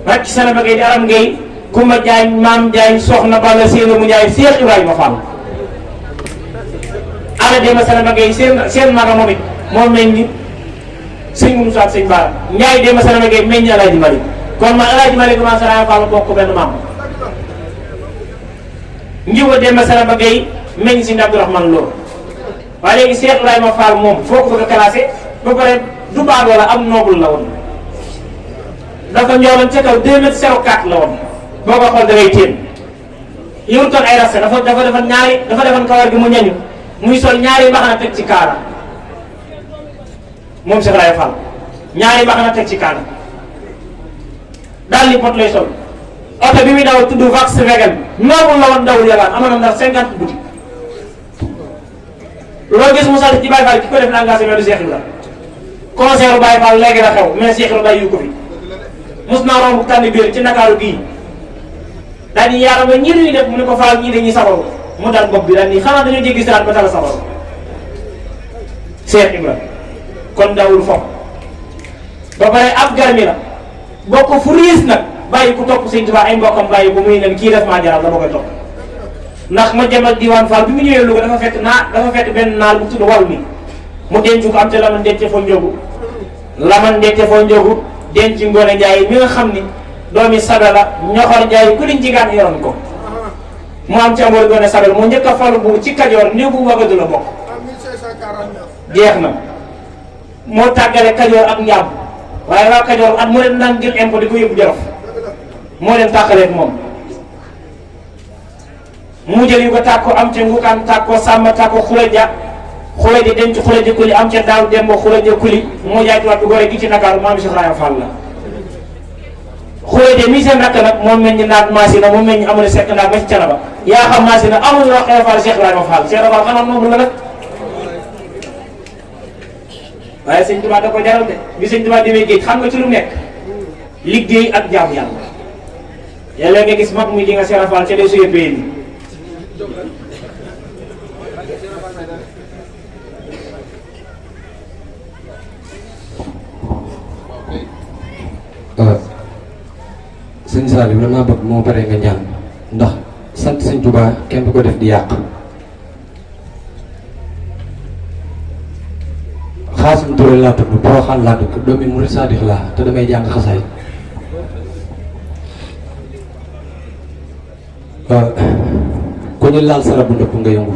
rek sana mbagee di aram ngay Kumba Jaañ maam Jaañ soxna Balla Seynabou Ndiaye Cheikh Ibrahima Fall ala dema sana mbagee seen maga moom it moo meñ ni sëñ Moussa ak sëñ Bara Ndiaye dema sana mbagee meñ ñi Alaaji Malik kon man Alaaji Malik maam Cheikh Ibrahima Fall bokk benn maam njiwa dema sana mbagee meñ si Abdourahmane Lo waaye léegi Cheikh Ibrahima Fall moom foo ko bëgg a classé ba pare du baadoo la am noble la woon dafa njooloon ca kaw 2 mètres 04 la woon boo ko xool da ngay téen yorutoon ay rasta dafa defoon kawar gi mu ñañu muy sol ñaari mbaxana teg ci kaala moom Cheikh Ibrahima Fall ñaari mbaxana teg ci kaala daal li pot lay sol oto bi muy daw tudd Volkswagen noble la woon dawul yàlla amoon na ndax 50 boutique loo gis mu sant ci Baye Fall ki ko def na engagé mais du Cheikh Ibrahima concert Baye Fall léegi la xew mais Cheikh Ibrahima yu ko fi mos naa romb tànn biir ci Ndakaaru gii daal di yaram ba ñii dañuy def mu ne ko Fall ñii dañuy sabaru mu dal bopp bi daal ni xanaa dañoo jéggi siraat ba tala sabaru Cheikh Ibrahima kon dawul foofu ba pare ab garmi la bokk fu riis nag bàyyi ku topp Sëñ Tuubaa ay mbokkam bàyyi bu muy nen kii def maa jaral dama koy topp ndax ma jëm ak diwaan Fall bi mu ñëwee Louga dafa fekk benn naal bu tudd wàll mi mu denc ko am te laman dence foo njógu denc Ngoone Njaay mi nga xam ni doomi Sabe la ñoxor Njaay ku liñ jigaan yoroon ko mu am ci amoor Ngoone Sabe mu njëkk a falu bu ci Kajoor néew bu Wagadu la bokk jeex na moo tàggale Kajoor ak Njaam waaye waa Kajoor at mu leen daan jël impôt di ko yóbbu Jolof moo leen tàqaleeg moom mu jël yu ko tàkko am ca ngukaan tàkko sàmm tàkko xulaja denc xulaja kuli am ca daaw dembo xulaja kuli moo jaay tuwaat bu gore gi ci Ndakaaru maam Cheikh Ibrahima Fall la xulaja mi seen rakk nag moom meñ ñi naat maasina moom meñ ñi amul sekk ndax ba ci canaba yaa xam maasina amul wax Fall Cheikh Ibrahima Fall Cheikh Ibrahima Fall xanaa moom la nag waaye sëñ Tuubaa da ko jaral de bi sëñ Tuubaa demee géej xam nga ci lu nekk liggéey ak jaamu yàlla yàlla nga gis mag muy di nga Cheikh Fall ca day suye pay ni sëñ Saliou damaa bëgg moo paree nga ñaan ndax sant sëñ Tuubaa kenn du ko def di yàq Xaasim Touré laa tudd Porokhane laa dëkk doomi murid saadix laa te damay jàng xasaay ku ñu laal sara bu ndëpp nga yëngu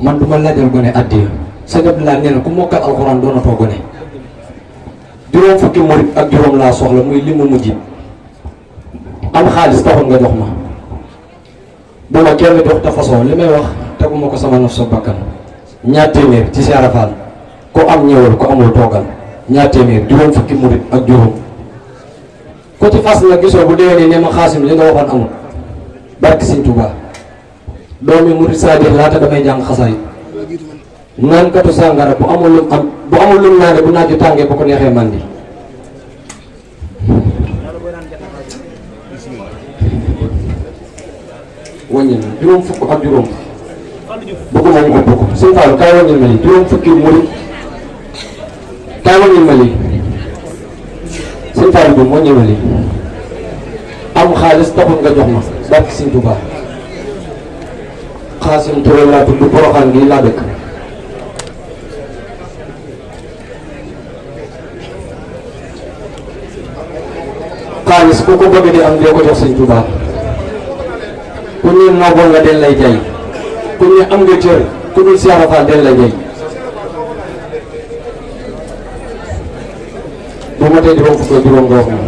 man du ma laajal gone addiya sëñ Abdoulaye nee na ku mokkal alxuraan doonatoo gone juróom fukki murid ak juróom laa soxla muy limu mujj am xaalis taxul nga jox ma bu ma kenn jox te façon li may wax teguma ko sama naf sa bakkan ñaar téeméer ci Cheikh Fall ku am ñëwal ku amul toogal ñaar téeméer juróom fukki murid ak juróom ku ci fas la gisoo bu déwénee ne ma Xaasim li nga waxoon amul barke Sëñ Tuubaa doomi murid saadix laata damay jàng xasaay naan katu sàngara bu amul lum am bu amul lum naane bu naaju tàngee bu ko neexee mandi wàññi na juróom fukk ak juróom bëgguma mu ëpp ko Sëñ Fallu kaay wàññil ma lii juróom fukki murid kaay wàññil ma lii Sëñ Fallu bi wàññil ma lii am xaalis taxul nga jox ma barke Sëñ Tuubaa Xaasim Touré laa tudd Poroxaan gi laa dëkk xaalis ku ko bëgg di am dee ko jox Sëñ Tuubaa ku ñu nooboo nga den lay jay ku ñu am nga cër ku dul Seex Faal den lay jay bu ma tey juróom fukk juróom nga wax ma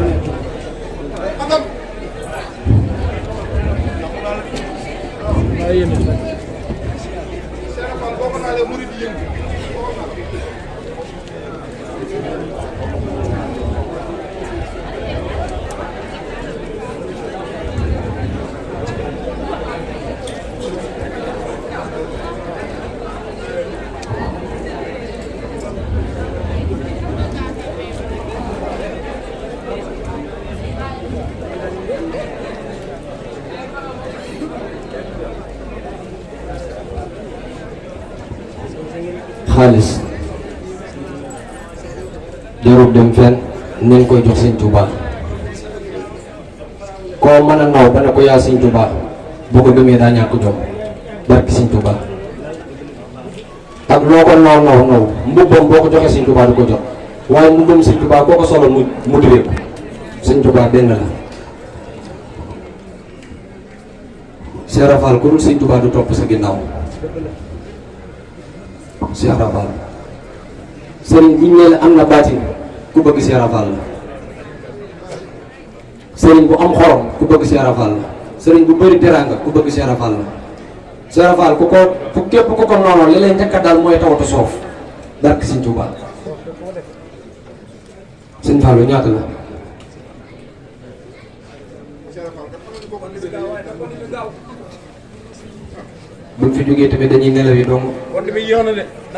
xaalis jarul dem fenn nañ koy jox Sëñ Tuubaa koo mën a naw ba ne ko yaa Sëñ Tuubaa boo ko gëmee daa ñàkk jom barki Sëñ Tuubaa ak loo ko naw mbubbam boo ko joxee Sëñ Tuubaa du ko jox waaye mbubbam Sëñ Tuubaa boo ko solo mu diree ko Sëñ Tuubaa benn la Seex Faal ku dul Sëñ Tuubaa du topp sa ginnaaw Seex Faal sëriñ bu ñu nee la am na baatin ku bëgg Seex Faal la sëriñ bu am xorom ku bëgg Seex Faal la sëriñ bu bëri teraanga ku bëgg Seex Faal la Seex Faal ku képp ku ko noonu li leen njëkk a daal mooy tawatu soof barke Sëñ Tuubaa Sëñ Fallu ñaata la buñ fi jógee tamit dañuy nelaw yi dong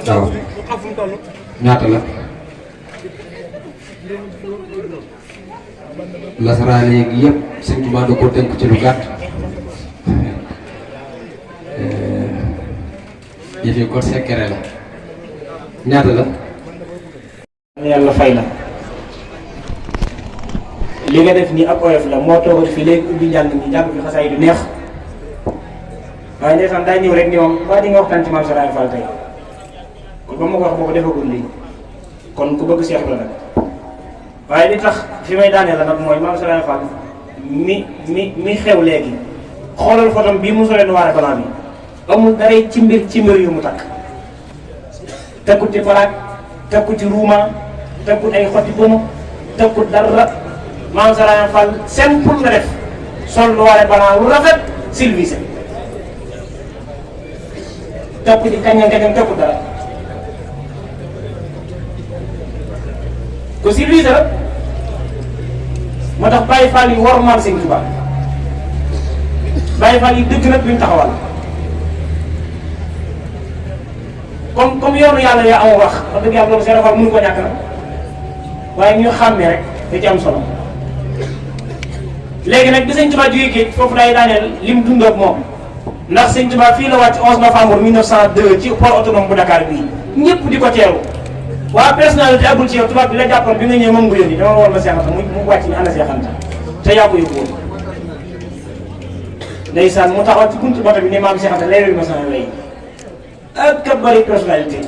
waaw ñaata la lasaraan yeeg yëpp Sëñ Tuubaa da ko tënk ci lu gàtt yëfi ko sekkere la ñaata la yàlla fay la li nga def nii ak oyof la moo toogal fi léegi ubbi njàng mi jàng fi xasaay du neex waaye ndeysaan daa ñëw rek ni moom waa di nga waxtaan ci Maam Serigne Fall tey kon ba ma ko wax boo ko defagul lii kon ku bëgg Seex la nag waaye li tax fi may daanee la nag mooy Maam Serigne Fall mi xew léegi xoolal fotom bii mu solee noir et blanc bi amul dara ci mbir yu mu takk tekkut ci palaat tekkut ci ruuma tekkut ay xotti buum tekkut dara Maam Serigne Fall simple la def sol noir et blanc lu rafet silvissé tekkut ci kañang tekkut dara ko silvissé la moo tax Baye Fall yi war maam Sëñ Tuubaa Baye Fall yi dëgg nag duñ taxawal comme yoonu yàlla yaa am wax dëgg yàlla loolu Seex Fall mënu ko ñàkk nag waaye ñu xàmmee rek da ci am solo léegi nag bi Sëñ Tuubaa jógee géej foofu day daaneel lim dund ak moom ndax Sëñ Tuubaa fii la wàcc 11 novembre 1902 ci port autonome bu Dakar bii ñëpp di ko teeru waa personnalité agul ci yow tubaab bi la jàppoon bi nga ñëwee moom nga yónni dama war ma Seex Anta mu wàcc ni ana Seex Anta te yaa ko yóbbu woon ndeysaan mu taxaw ci buntu bato bi ne maam Seex Anta leeral ma sama lay ak ka bari personnalité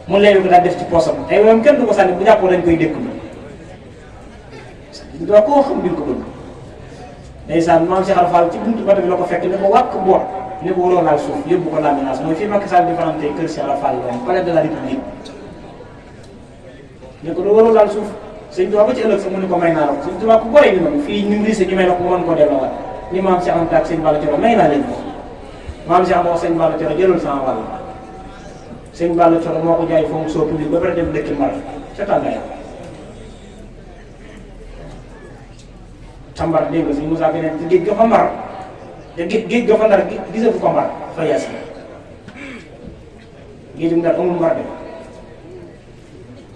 mu leeral ko daal def ci poosam ay moom kenn du ko sànni bu jàppoo dañ koy dékk bi doo koo xam biñ ko bëgg ndeysaan maam Seex Fall ci buntu bato bi la ko fekk ne ko wàkk boot ne ko waroo laal suuf yóbbu ko laminaas mooy fii Macky Sall di fanante kër Seex Fall la palais de la République ne ko doo waroo laal suuf Sëñ Tuubaa ba ci ëllëg sax mu ne ko may naa la ko Sëñ Tuubaa ku gore ni noonu fii ñu ngi ñu may na ko mu mën koo delloowaat ni maam Seex Anta ak Sëñ Balla Coro may naa leen ko maam Seex Anta wax Sëñ Balla Coro jëlal sama wàll Sëñ Balla Coro moo ko jaay foofu soo public ba pare dem dëkki Mbar ca Tàngaay ca Mbar dégg nga sëñ Moussa Gueye te géej ga fa Mbar te géej ga fa Ndar gisatu ko Mbar fa yees géejum Ndar amul Mbar de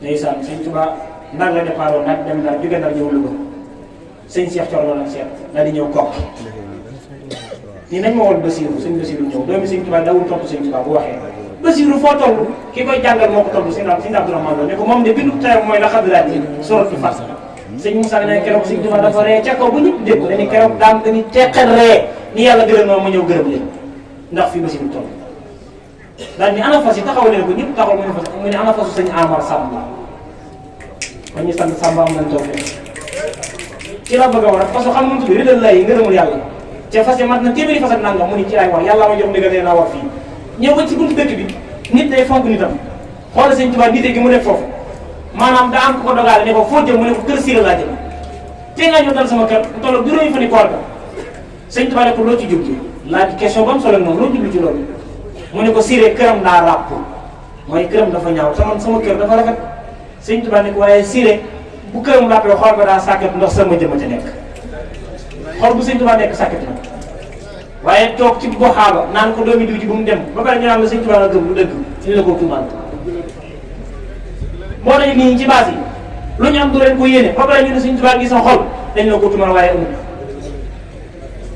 ndeysaan sëñ Tuubaa Ndar la départ woon nag dem Ndar jóge Ndar ñëw Louga sëñ Cheikh Thioro la seet daal di ñëw Kokki nii nañ ma woon Basiiru sëñ Basiiru ñëw doomi sëñ Tuubaa dawul topp sëñ Tuubaa bu waxee Basiiru foo toll ki koy jàngal moo ko toll sëñ Abdourahmane ne ko moom de bindu tayam mooy la xadiraat yi soratu Fas sëñ Moussa ne keroog sëñ Tuubaa dafa ree ca kaw bu ñëpp dégg ko dañu keroog daam dañu teqal ree ni yàlla gërëm na ma ñëw gërëm leen ndax fii Basiiru toll daal ni ana fas yi taxaw leen ko ñëpp taxaw mu ne ana fasu sëñ Amar Samb kon ñu sant Samba am nañ toog ci la bëgg a war a fasu xam nu tudd ridal lay ngërëmul yàlla ca fas yi mat na téeméeri fas ak nangam mu ni ci laay wax yàlla ma jox ndigal nee naa war fii ñëw ba ci buntu dëkk bi nit day fonk nitam xoolal sëñ Tuubaa nite gi mu nekk foofu maanaam daa am ko dogaale ne ko foo jëm mu ne ko kër Siré laa jëm te nga ñëw dal sama kër mu toll juróomi fan yi koor ga sëñ Tuubaa ne ko loo ci jublu laaj question ba mu solo noonu loo jublu ci loolu mu ne ko Siré këram daa ràpp mooy këram dafa ñaaw sama kër dafa rafet sëñ Tuubaa ne ko waaye Siré bu këram ràppee xool ba daa sàkket ndox sama jëma ca nekk xool bu sëñ Tuubaa nekk sàkket na waaye toog ci goxaaba naan ko doomi diw ci bu mu dem ba pare ñu naan la sëñ Tuubaa la gëm lu dëgg ñu la ko tuumaal moo tax nii ci base yi lu ñu am du leen ko yéene ba pare ñu ne sëñ Tuubaa gi sa xol dañ la ko tuumaal waaye amul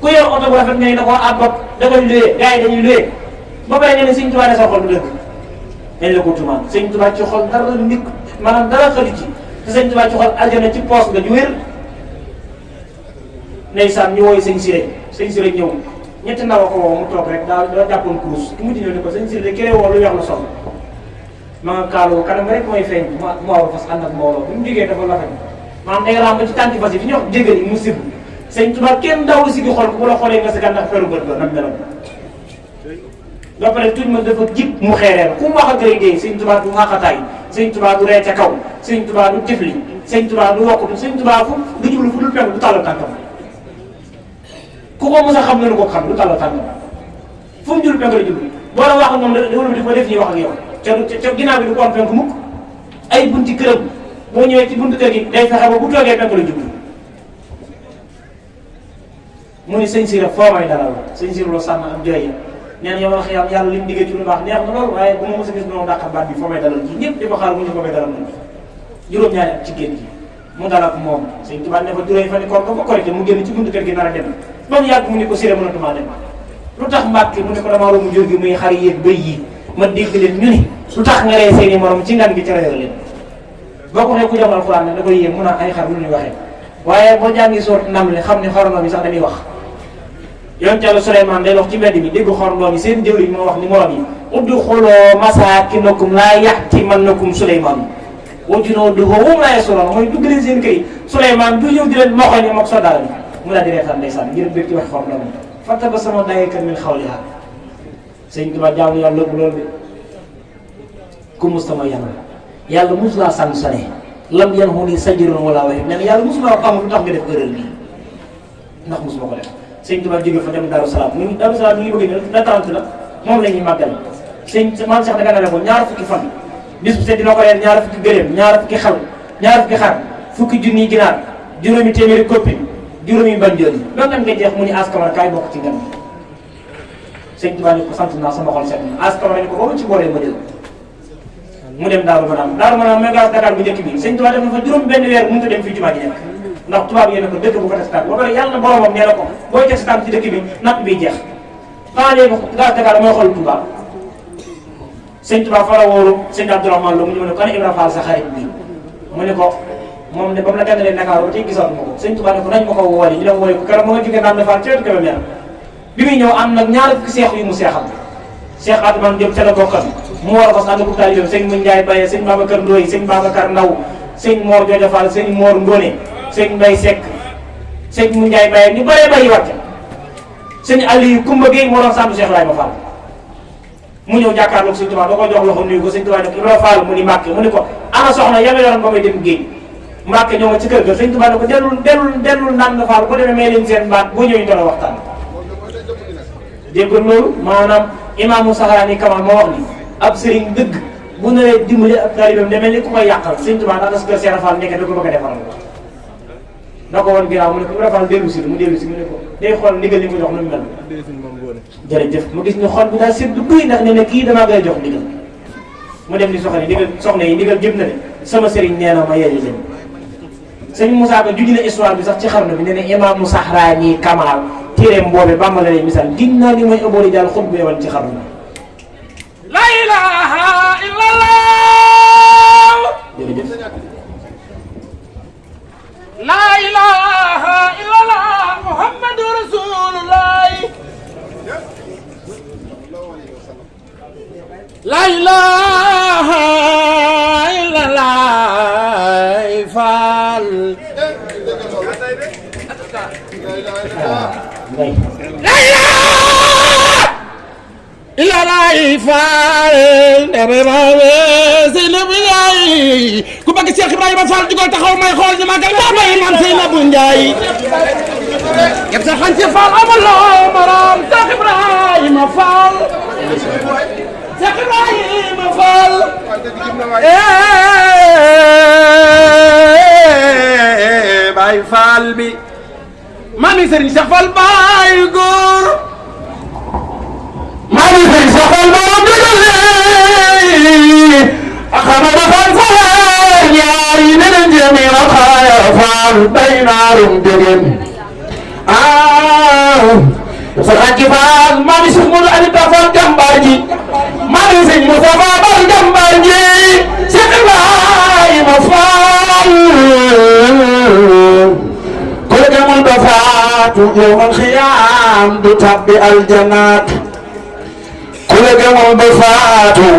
ku yor oto bu rafet nga ne da koo àbbat da koy luyee gars yi dañuy luyee ba pare ñu ne sëñ Tuubaa ne sa xol du dëgg dañ la ko tuumaal sëñ Tuubaa ci xol dara nit maanaam dara xëdu ci te sëñ Tuubaa ci xol aljana ci poos nga ju wér ndeysaan ñu wooyu sëñ Siré ñëw ñetti ndaw ko woo mu toog rek daa jàppoon kurus ki mujj ñëw ne ko sëñ Siré kéré woo lu weex la sol ma nga kaaloo kanam rek mooy feeñ mu war a fas ànd ak mbooloo bi mu jógee dafa rafet maanaam day raam ba ci tànki fas yi fi ñuy wax jégal yi mu sib sëñ Tuubaa kenn dawul si gi xool ko bu la xoolee nga si gànnax feru bët ba nag meloon ba pare tuñ ma dafa jib mu xeereer ku mu wax ak rëy dee sëñ Tuubaa du xaqataay sëñ Tuubaa du ree ca kaw sëñ Tuubaa du tifli sëñ Tuubaa du wokkutu sëñ Tuubaa fu du jublu fu dul penk du tàllal tànkam ku ko mos a xam ne ko xam du tàllal tànkam fu mu jublu penk la jublu boo la wax ak moom di ko def ñuy wax ak yow ca ginnaaw bi du ko am penk mukk ay bunti këram boo ñëwee ci buntu kër gi day fexe ba bu toogee penk la jublu mu ni sëñ Siré foo may dalal la sëñ Siré loo sànn ak jooy nee na yow wax yàlla li mu diggee ci lu baax neex na lool waaye bu ma mos a gis noonu dàqal baat bi foo may dalal ji ñëpp di ko xaar mu ñu ko may dalal moom juróom-ñaari at ci génn gi mu dalal ak moom sëñ Tuubaa ne fa juróomi fan koor ba korité mu génn ci buntu kër gi nar a dem ba mu yàgg mu ni ko Siré mënatuma dem lu tax Mbàkke mu ne ko damaa romb jur gi muy xar yéeg bëy yi ma dégg leen ñu ni lu tax nga ree seeni morom ci ngan gi ca réer leen boo ko ne ku jàngal Alxuraan ne da koy yéeg mun a ay xar lu ñuy waxee waaye boo jàngi soot nam le xam ne xorondom yi sax dañuy wax yonent Yàlla Suleymaan day wax ci mbedd mi dégg xorondom yi seen jëwriñ moo wax ni morom yi udxuluu masaakinakum laa yahtimannakum Suleymaan wa junuuduhu wa hum laa yash'uruun mooy dugg leen seen kër Suleymaan du ñëw di leen moxoñ mook soldaar bi mu daal di reetaan ndeysaan ngir bëgg ci wax xorondom yi fatabasama daahikan min qawlihaa sëñ Tuubaa jaamu yàlla lépp loolu de ku mustama yàlla mus laa sanctionné lam yanhuni sajrun wala wahid nee na yàlla mus laa xamul lu tax nga def erreur bii ndax musuma ko def sëñ Tuubaa jóge fa dem Daaru Salaam ñu Daaru Salaam ñu ngi bëgg ne la 30 la moom la ñuy màggal sëñ maam Cheikh da nga ne ko ñaar fukki fan bis bu set dina ko reen ñaar fukki gëléem ñaar fukki xal ñaar fukki xar fukki junniy ginaar juróomi téeméeri koppi juróomi banjoon yi ba nga jeex mu ni askamara kaay bokk ci ngan sëñ Tuubaa ni ko sant naa sama xol set na askamara ni ko boobu ci boolee ma jël mu dem Daaru Manaan mégas Dakar bu njëkk bi sëñ Tuubaa def na fa juróom benn weer mënut a dem fii jumaa ji nekk ndax tubaab yéen a ko dëkk bu ko testaan ba pare yàlla na boromam nee na ko booy testaan ci dëkk bi natt bi jeex xanaa léegi gaz Dakar mooy xool Tuubaa sëñ Tuubaa fa la wóoru sëñ Abdourahmane Lo mu ñëw ne ko ana Ibra Fall sa xarit bi mu ne ko moom ne ba mu la gànnalee Dakar ba tey gisoon ma ko sëñ Tuubaa ne ko nañ ma ko woole ñu dem woole ko keroog ma nga jógee naan defal ci wetu Kébémer bi muy ñëw am nag ñaar fukki seex yu mu seexal Cheikh Atoumane Diop ca la bokkan mu war a fas ànd ak taalibeem sëñ Mën Njaay Baye sëñ Babacar Ndoye sëñ Babacar Ndaw sëñ Mor Jooja Fall sëñ Mor Ngone sëñ Mbay Seck sëñ Mën Njaay Baye ñu bëree bëri wàcc sëñ Aliou Kumba Gueye moo doon sant Cheikh Ibrahima Fall mu ñëw jàkkaarloog sëñ Tuubaa da ko jox loxo nuyu ko sëñ Tuubaa ne ko Ibrahima Fall mu ni Mbàkke mu ni ko ana soxna ya nga yoroon ba may dem géej Mbàkke ñëw nga ci kër ga sëñ Tuubaa ne ko dellul naan Fall bu demee may leen seen baat boo ñëwee ñu doon waxtaan dégg loolu maanaam imaamu Saxaani Kamal moo wax ni ab sëriñ dëgg bu naree dimbali ab taalibeem demee ni ku koy yàqal sëñ Tuubaa ndax das kër Seera Fall nekk da ko bëgg a defaral na ko woon ginnaaw mu ne ko Ibra Fall dellu si mu dellu si mu ne ko day xool ndigal li mu jox nu mu mel. jërëjëf mu gis ñu xol bi daal seddu guy ndax ne ne kii damaa koy jox ndigal mu dem di soxna yi ndigal jëm na de sama sëriñ nee na ma yeeyi leen. sëñ Moussa Ka juj na histoire bi sax ci xarnu bi ne ne imaamu Saxraani Kamal téeréem boobe Bàmba la lay misaal giñ naa ni mooy ëbbooli daal xut bu yewan ci xarnu bi. la ilaha illallah. jërëjëf. la ilaha illallah muhammadu rasulullah. la ilaha illallah Fall. la ilaha illallah Fall. Seynabou Ndiaye ku bëgg Cheikh Ibrahima Fall jugal taxaw may xool ñu magal baabay man Seynabou Ndiaye. yëpp sa xan ci Fall amaloo morom Cheikh Ibrahima Fall. Cheikh Ibrahima Fall. Baay Fall bi maa ngi Serigne Cheikh Fall baay góor. maa ngi Serigne Cheikh Fall borom dëgg Ahmad Fall Fall ñaari neneen jëmi waxaaya Fall bay naarum dëgën sa xanci Fall maa ngi Cheikh Modou Anita Fall jàmbaar ji maa ngi Serigne Moustapha Fall jàmbaar ji Cheikh Ibrahima Fall ku la demul ba faatu yawmal xiyaam du tabbi aljanaat ku la demul ba faatu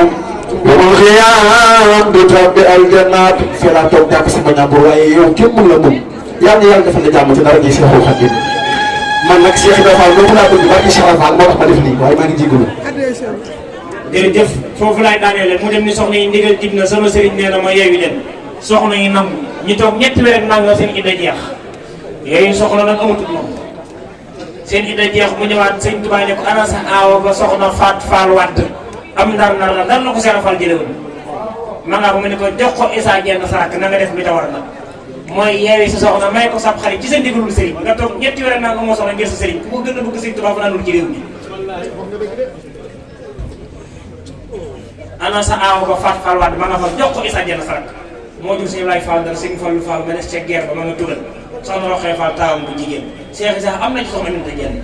yawmal xiyaam du tabbi aljanaat fii laa toog jàpp sama ñàmbur waaye yow kenn mun la mun yal na yàlla defal la jàmm ci dara ji Seexul Xadiim man nag Cheikh Ibrahima Fall boobu laa bëgg barki Cheikh Fall moo tax ma def nii waaye maa ngi jégalu. jërëjëf foofu laay daaneele mu dem ni soxna yi ndigal jib na sama sëriñ nee na ma yeewi leen soxna yi nangu ñu toog ñetti weer ak nanga seen idda jeex yooyu soxna nag amatul moom seen idda jeex mu ñëwaat sëñ Tuubaa ne ko ana sa aawa ba soxna Faat Fall Wadd am ndar la ko Seex Fall jële woon ma nga ko mu ne ko jox ko Isaa jenn sarak na nga def bi ta war na mooy yeewi sa soxna may ko sab xarit ci sa ndigalul sëriñ nga toog ñetti weer ak nanga moo soxna ngir sa sëriñ ku ko gën a bëgg sëñ Tuubaa fa naanul ci réew mi ana sa aaw ba Faat Fall Wadd ma nga fa jox ko Isaa jenn sarak moo jur sëñ Laay Fall dara sëñ Fallu Fall ma des ca guerre ba ma nga tugal soxna Roxee Fall taawam bu jigéen Cheikh Isa am na ci soxna Minta Jenn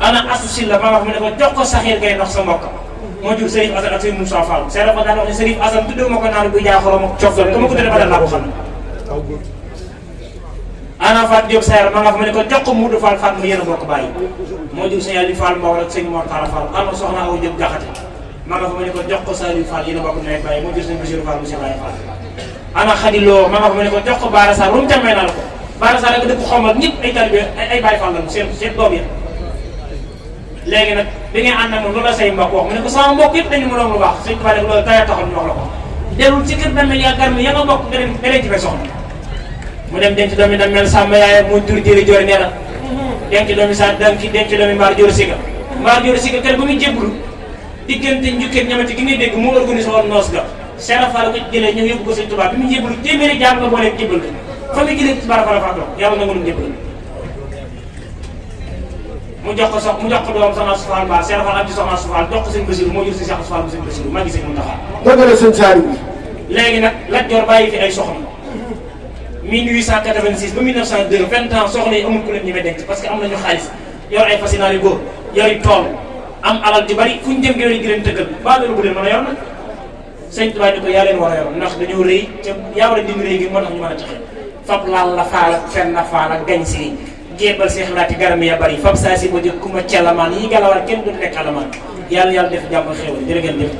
ana asu silla ma wax mu ne ko jox ko saxiir gay ndox sa mbokk moo jur Serif Asan ak sëñ Moussa Fall Cheikh dafa daan wax ne Serif Asan tuddee ma ko naan buy jaa xorom ak cof dama ko tuddee ba dal laa ko xam ana Faat Diop Sayar ma nga fa mu ne ko jox ko Muudu Fall Faat mu yéen a bokk bàyyi moo jur sëñ Ali Fall Mbaw ak sëñ Mor Talla Fall ana soxna Awa Diop Jaxate ma nga fa mu ne ko jox ko Saliou Fall yéen a bokk nawet bàyyi moo jur sëñ Bachir Fall monsieur Baye Fall ana Xadiloo ma nga fa mu ne ko jox ko Baara Sarr lu mu ca may naa la ko Baara Sarr rek dëkk xomal ñëpp ay talibé ay Baye Fall lañu seen doom ya léegi nag bi ngay ànd ak moom loolu la say mbokk wax mu ne ko sama mbokk yëpp dañu mënoon lu baax sëñ Tuubaa rek loolu taya taxoon ñu wax la ko delul ci kër damel yaa garmi ya nga bokk nga dem ci fay soxna mu dem denc doomi damel sàmm yaayam mu jur jëri joori nee na denc doomi sa denc doomi mbaar joori siga kër ba muy jébbalu diggante njukkee ñamati gi ngay dégg mu organisé woon noos ga Cheikh Fall ko jëlee ñëw yóbbu ko sëñ Tuubaa bi mu jébbalu téeméeri jaam nga boolee jébbal ko fa nga jëlee ci bara faatoo yàlla na mënum jébbal mu jox ko doom soxna Astou Fall Mbaar Cheikh Fall am ci soxna Astou Fall jox ko sëñ Basiru moo jur si Cheikh Astou Fall bu sëñ Basiru maa ngi sëñ Muntaxa dëgg la sëñ Saliou léegi nag Lat Joor bàyyi fi ay soxna 1886 ba 1902 20 ans soxna yi amul ku leen ñi may denc parce que am nañu xaalis yor ay fasinaari góor yori tool am alal ju bari fu ñu jëm gi leen tëggal baa loolu bu leen mën a yor nag sëñ Tuubaa ni ko yaa leen war a yor ndax dañoo rëy te yaa war a dindi rëy gi moo tax ñu mën a taxe fab laal la faal ak fen na faal ak gañ si jébbal Seex Laati garam ya bari fab saa si ba jëkk ku ma celamaan yi galawar kenn du lekk alamaan yàlla def jàmm xéwal jërë ngeen jëf